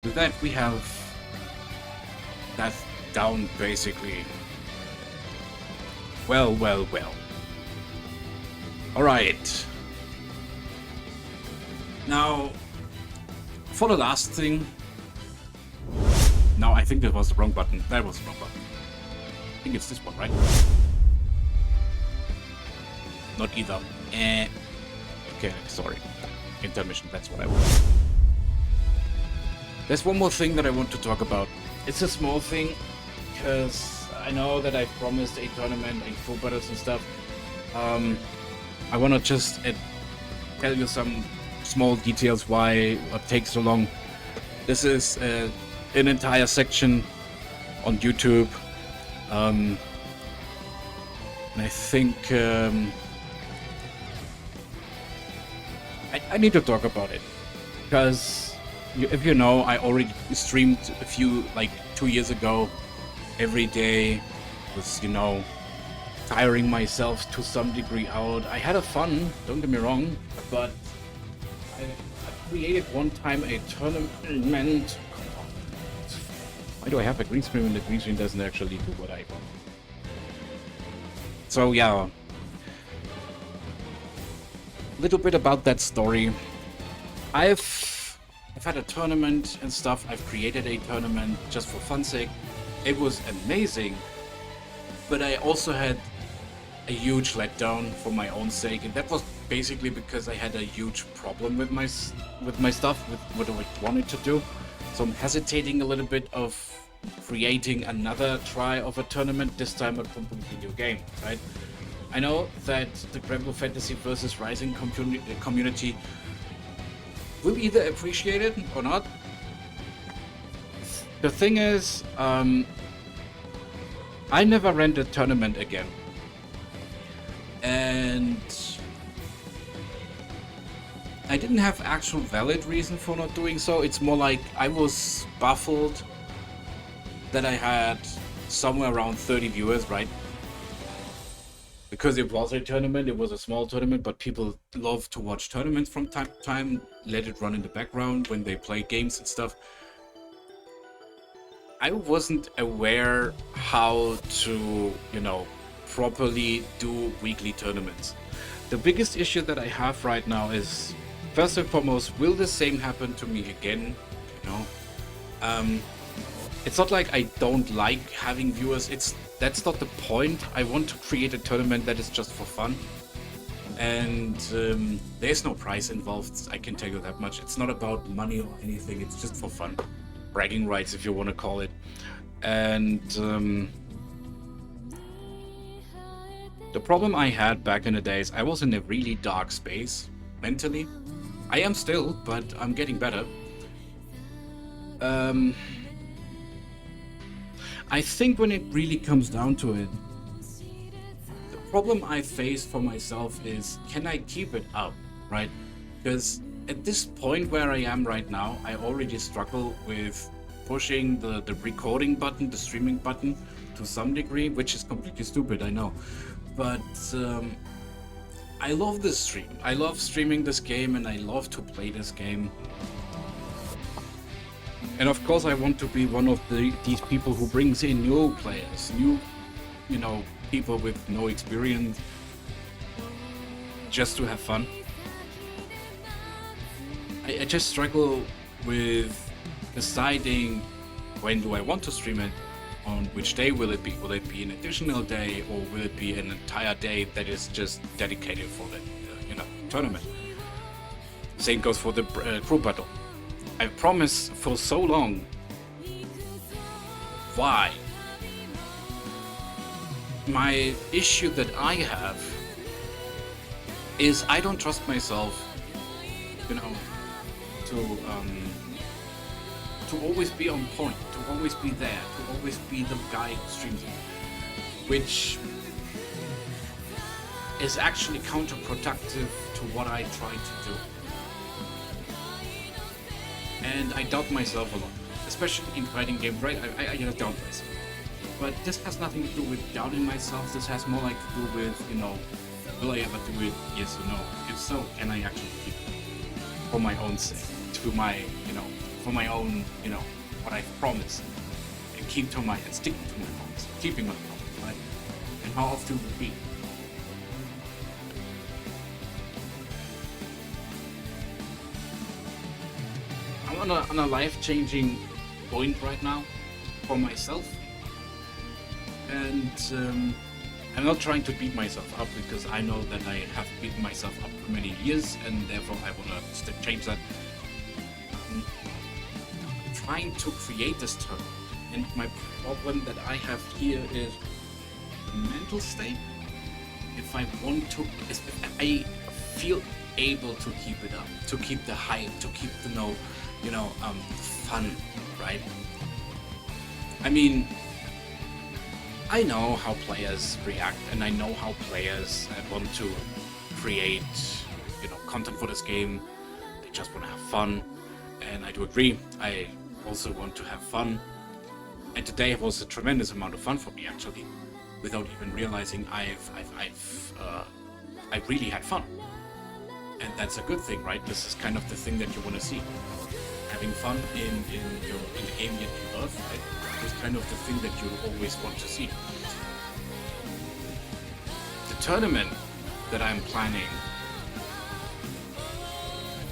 with that, we have that down basically. Well. Alright. Now, for the last thing. No, I think that was the wrong button. That was the wrong button. I think it's this one, right? Not either. Okay, sorry. Intermission, that's what I want. There's one more thing that I want to talk about. It's a small thing, because I know that I promised a tournament and full battles and stuff. I want to just tell you some small details why it takes so long. This is an entire section on YouTube. And I think I need to talk about it, because if you know, I already streamed a few, like 2 years ago, every day. Was, you know, tiring myself to some degree out. I had a fun, don't get me wrong, but I created one time a tournament. Why do I have a green screen when the green screen doesn't actually do what I want? So yeah, a little bit about that story. I've had a tournament and stuff. I've created a tournament just for fun's sake. It was amazing, but I also had a huge letdown for my own sake, and that was basically because I had a huge problem with my stuff, with what I wanted to do. So I'm hesitating a little bit of creating another try of a tournament, this time a completely new game, right? I know that the Granblue Fantasy vs. Rising community will either appreciate it or not. The thing is, I never ran a tournament again. And I didn't have actual valid reason for not doing so. It's more like I was baffled that I had somewhere around 30 viewers, right? Because it was a tournament, it was a small tournament, but people love to watch tournaments from time to time, let it run in the background when they play games and stuff. I wasn't aware how to, you know, properly do weekly tournaments. The biggest issue that I have right now is, first and foremost, will the same happen to me again? You know, it's not like I don't like having viewers. That's not the point. I want to create a tournament that is just for fun, and there's no prize involved. I can tell you that much. It's not about money or anything. It's just for fun, bragging rights, if you want to call it. And the problem I had back in the days, I was in a really dark space mentally. I am still, but I'm getting better. I think when it really comes down to it, the problem I face for myself is, can I keep it up, right? Because at this point where I am right now, I already struggle with pushing the recording button, the streaming button to some degree, which is completely stupid, I know. But I love this stream. I love streaming this game, and I love to play this game. And of course, I want to be one of these people who brings in new players, new, you know, people with no experience, just to have fun. I just struggle with deciding when do I want to stream it, on which day will it be. Will it be an additional day, or will it be an entire day that is just dedicated for the you know, tournament? Same goes for the group battle. I promised for so long. Why? My issue that I have is I don't trust myself, you know, to always be on point, to always be there, to always be the guy who streams it, which is actually counterproductive to what I try to do. And I doubt myself a lot, especially in fighting games, right? I doubt myself. But this has nothing to do with doubting myself. This has more like to do with, you know, will I ever do it? Yes or no? If so, can I actually keep it for my own sake, to my, you know, for my own, you know, what I've promised, and keep to my and sticking to my promise, keeping my promise, right? And how often would it be? I'm on a life-changing point right now for myself, and I'm not trying to beat myself up, because I know that I have beaten myself up for many years, and therefore I want to change that. I'm trying to create this term, and my problem that I have here is the mental state. If I want to, if I feel able to keep it up, to keep the hype, to keep the fun, right? I mean, I know how players react, and I know how players want to create, content for this game. They just want to have fun, and I do agree. I also want to have fun, and today was a tremendous amount of fun for me, actually, without even realizing I really had fun, and that's a good thing, right? This is kind of the thing that you want to see. Having fun in the game that you love, right? Is kind of the thing that you always want to see. The tournament that I'm planning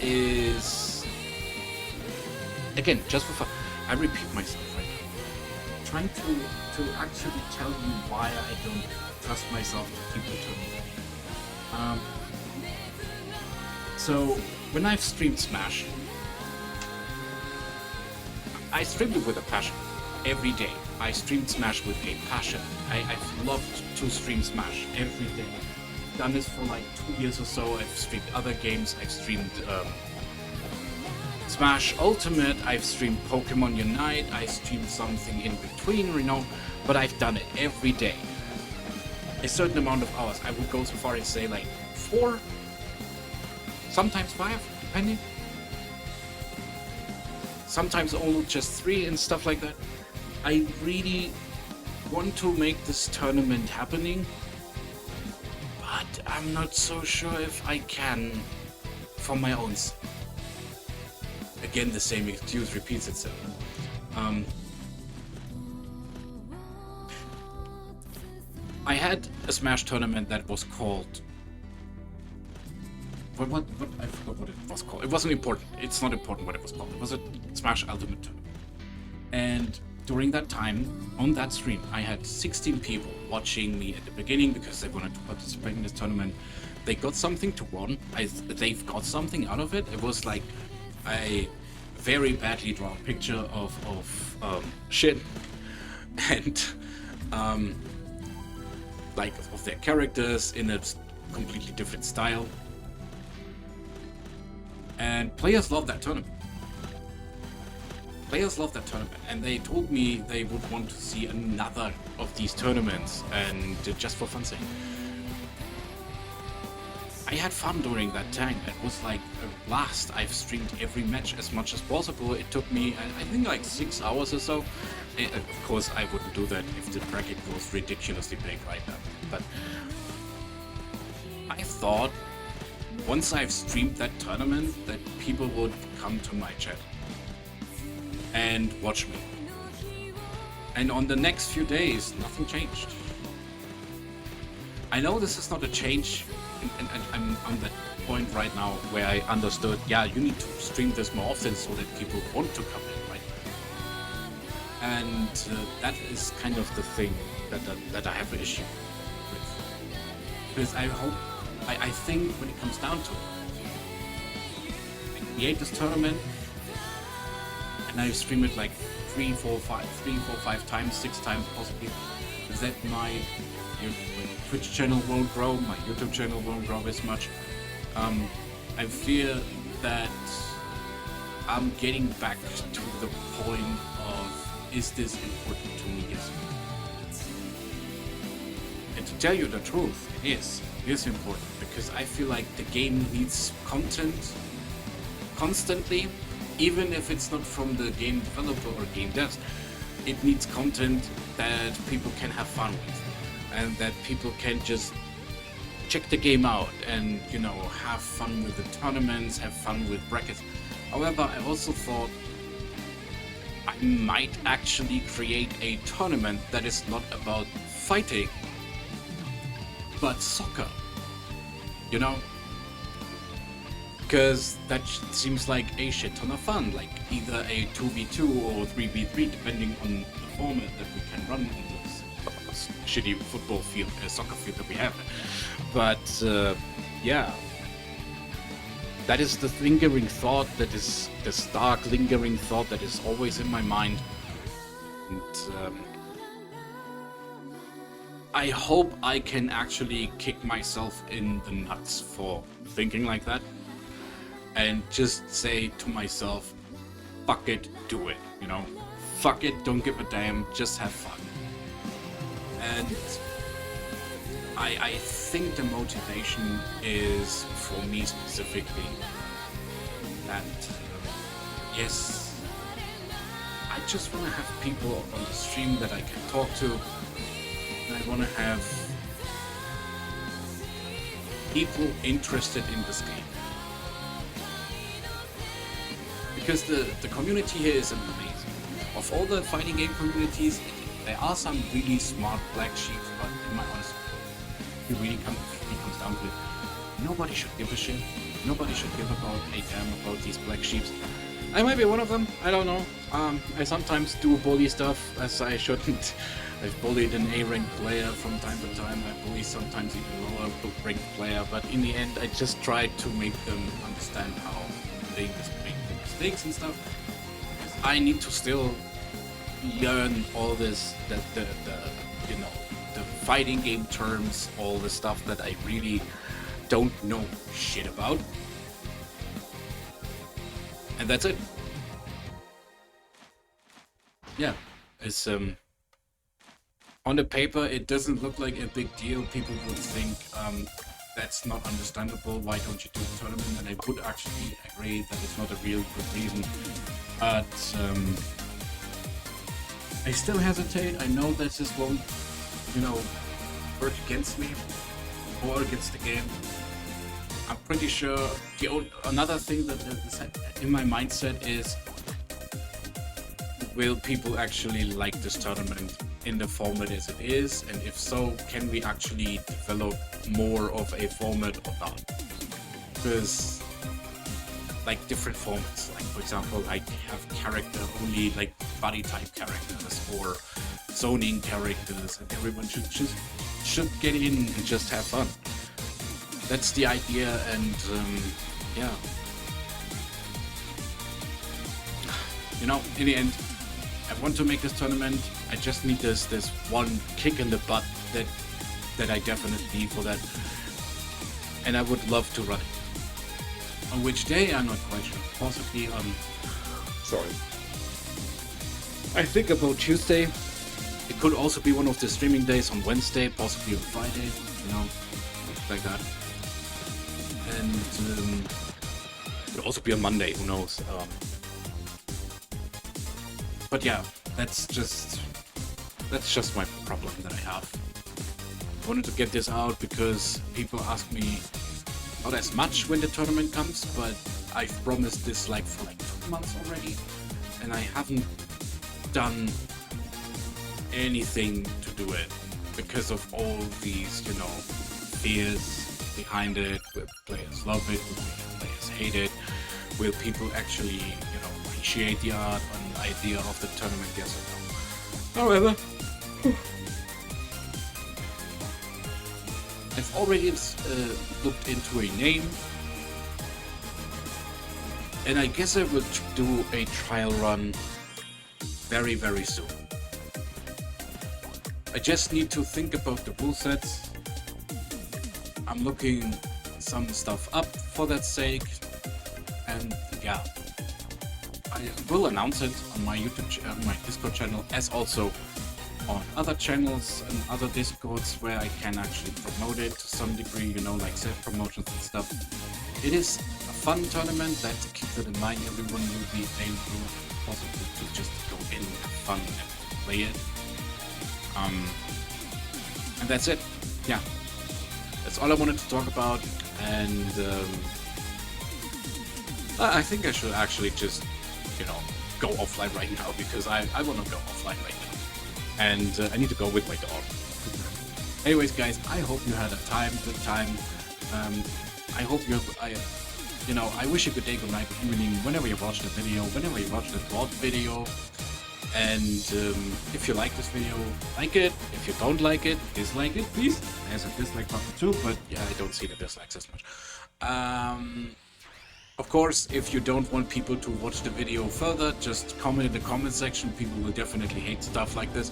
is, again, just for fun. I repeat myself right now. Trying to actually tell you why I don't trust myself to keep the tournament. So when I've streamed Smash, I streamed it with a passion. Every day. I streamed Smash with a passion. I've loved to stream Smash every day. I've done this for like 2 years or so. I've streamed other games. I've streamed Smash Ultimate. I've streamed Pokemon Unite. I streamed something in between, but I've done it every day. A certain amount of hours. I would go so far as say like 4, sometimes 5, depending. Sometimes only just 3 and stuff like that. I really want to make this tournament happening, but I'm not so sure if I can for my own sake. Again, the same excuse repeats itself. I had a Smash tournament that was called... What? I forgot what it was called. It wasn't important. It's not important what it was called. It was a Smash Ultimate tournament. And during that time, on that stream, I had 16 people watching me at the beginning because they wanted to participate in this tournament. They got something to win. They've got something out of it. It was like a very badly drawn picture of shit, and like of their characters in a completely different style. And players love that tournament. Players love that tournament, and they told me they would want to see another of these tournaments, and just for fun's sake. I had fun during that time. It was like a blast. I've streamed every match as much as possible. It took me, I think, like 6 hours or so. Of course, I wouldn't do that if the bracket was ridiculously big right now. But I thought once I've streamed that tournament, that people would come to my chat and watch me. And on the next few days, nothing changed. I know this is not a change, and I'm on that point right now where I understood, yeah, you need to stream this more often so that people want to come in, right? And that is kind of the thing that I have an issue with. Because I think when it comes down to it, I create this tournament, and I stream it like 3, 4, 5 times, 6 times possibly. That my Twitch channel won't grow, my YouTube channel won't grow as much. I fear that I'm getting back to the point of, is this important to me? Yes. And to tell you the truth, it is important, because I feel like the game needs content constantly. Even if it's not from the game developer or game devs, it needs content that people can have fun with, and that people can just check the game out and, have fun with the tournaments, have fun with brackets. However, I also thought might actually create a tournament that is not about fighting, but soccer. You know? Because that seems like a shit ton of fun, like either a 2v2 or 3v3, depending on the format that we can run in this shitty football field, soccer field that we have. But yeah, that is the lingering thought, that is the stark lingering thought that is always in my mind. And I hope I can actually kick myself in the nuts for thinking like that. And just say to myself, fuck it, do it, you know? Fuck it, don't give a damn, just have fun. And I think the motivation is, for me specifically, that, yes, I just want to have people on the stream that I can talk to. And I want to have people interested in this game. Because the community here is amazing. Of all the fighting game communities, there are some really smart black sheep, but in my honest opinion, it really comes down to it. Nobody should give a shit. Nobody should give about a damn about these black sheeps. I might be one of them, I don't know. I sometimes do bully stuff as I shouldn't. I've bullied an A-ranked player from time to time. I bully sometimes even lower ranked player, but in the end I just try to make them understand how they make mistakes and stuff. I need to still learn all this, the you know, the fighting game terms, all the stuff that I really don't know shit about. And that's it. Yeah, it's on the paper it doesn't look like a big deal. People would think that's not understandable, why don't you do a tournament? And I would actually agree that it's not a real good reason. But I still hesitate. I know that this won't, you know, work against me or against the game. I'm pretty sure another thing that is in my mindset is, will people actually like this tournament in the format as it is? And if so, can we actually develop more of a format or not? Because like different formats, like for example, I have character only, like body type characters or zoning characters, and everyone should get in and just have fun. That's the idea. And yeah, you know, in the end, I want to make this tournament. I just need this one kick in the butt that I definitely need for that, and I would love to run it. On which day, I'm not quite sure. Possibly on, sorry, I think about Tuesday. It could also be one of the streaming days on Wednesday, possibly on Friday, you know, like that. And it could also be on Monday, who knows. But yeah, that's just my problem that I have. I wanted to get this out because people ask me not as much when the tournament comes, but I've promised this like for like 2 months already, and I haven't done anything to do it because of all these, you know, fears behind it. Will players love it? Will players hate it? Will people actually, you know, appreciate the art and idea of the tournament? Yes or no? However, I've already looked into a name, and I guess I will do a trial run very, very soon. I just need to think about the rule sets. I'm looking some stuff up for that sake, and yeah, I will announce it on my my Discord channel, as also on other channels and other Discords where I can actually promote it to some degree, you know, like self-promotions and stuff. It is a fun tournament, let's keep that in mind. Everyone will be able possibly to just go in, have fun and play it. And that's it. Yeah, that's all I wanted to talk about. And I think I should actually just, you know, go offline right now because I want to go offline right now. And I need to go with my dog. Anyways, guys, I hope you had a good time. I hope I wish you good day, good night, good evening, whenever you watch the video, whenever you watch the broad video. And if you like this video, like it. If you don't like it, dislike it, please. There's a dislike button too, but yeah, I don't see the dislikes as much. Of course, if you don't want people to watch the video further, just comment in the comment section. People will definitely hate stuff like this.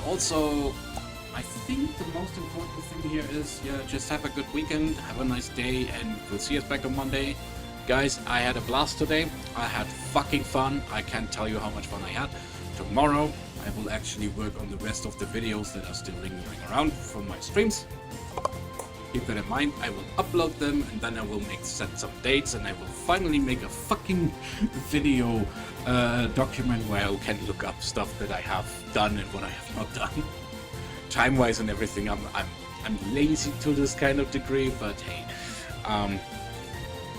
Also, I think the most important thing here is, just have a good weekend, have a nice day, and we'll see us back on Monday. Guys, I had a blast today. I had fucking fun. I can't tell you how much fun I had. Tomorrow, I will actually work on the rest of the videos that are still lingering around from my streams. Keep that in mind. I will upload them, and then I will set some dates, and I will finally make a fucking video document where I can look up stuff that I have done and what I have not done. Time-wise and everything, I'm lazy to this kind of degree, but hey,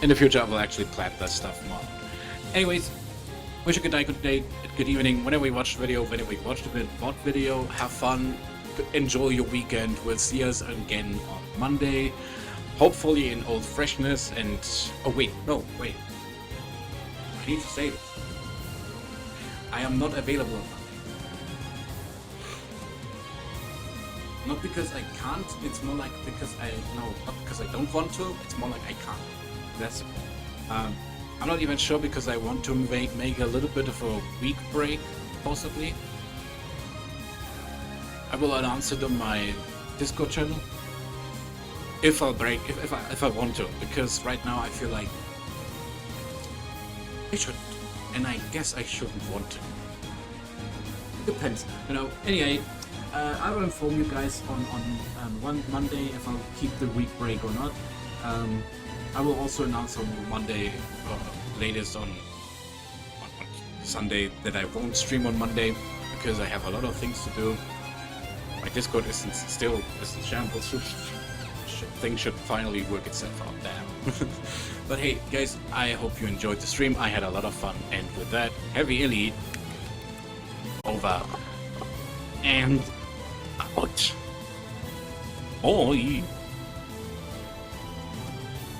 in the future I will actually plan that stuff more. Anyways, wish you good night, good day, good evening, whenever you watch the video, whenever you watch the VOD video, have fun, enjoy your weekend. We'll see us again on Monday, hopefully in old freshness. And I need to say this. I am not available on Monday. Not because I can't, it's more like because not because I don't want to, it's more like I can't. That's it. I'm not even sure because I want to make a little bit of a week break, possibly. I will announce it on my Discord channel if I'll break, if I want to, because right now I feel like I shouldn't, and I guess I shouldn't want to. Depends, Anyway, I will inform you guys on one Monday if I'll keep the week break or not. I will also announce on Monday, latest on Sunday, that I won't stream on Monday because I have a lot of things to do. My Discord isn't shambles. Things should finally work itself out. Damn. But hey, guys, I hope you enjoyed the stream. I had a lot of fun, and with that, Heavy Elite over and out. Oi.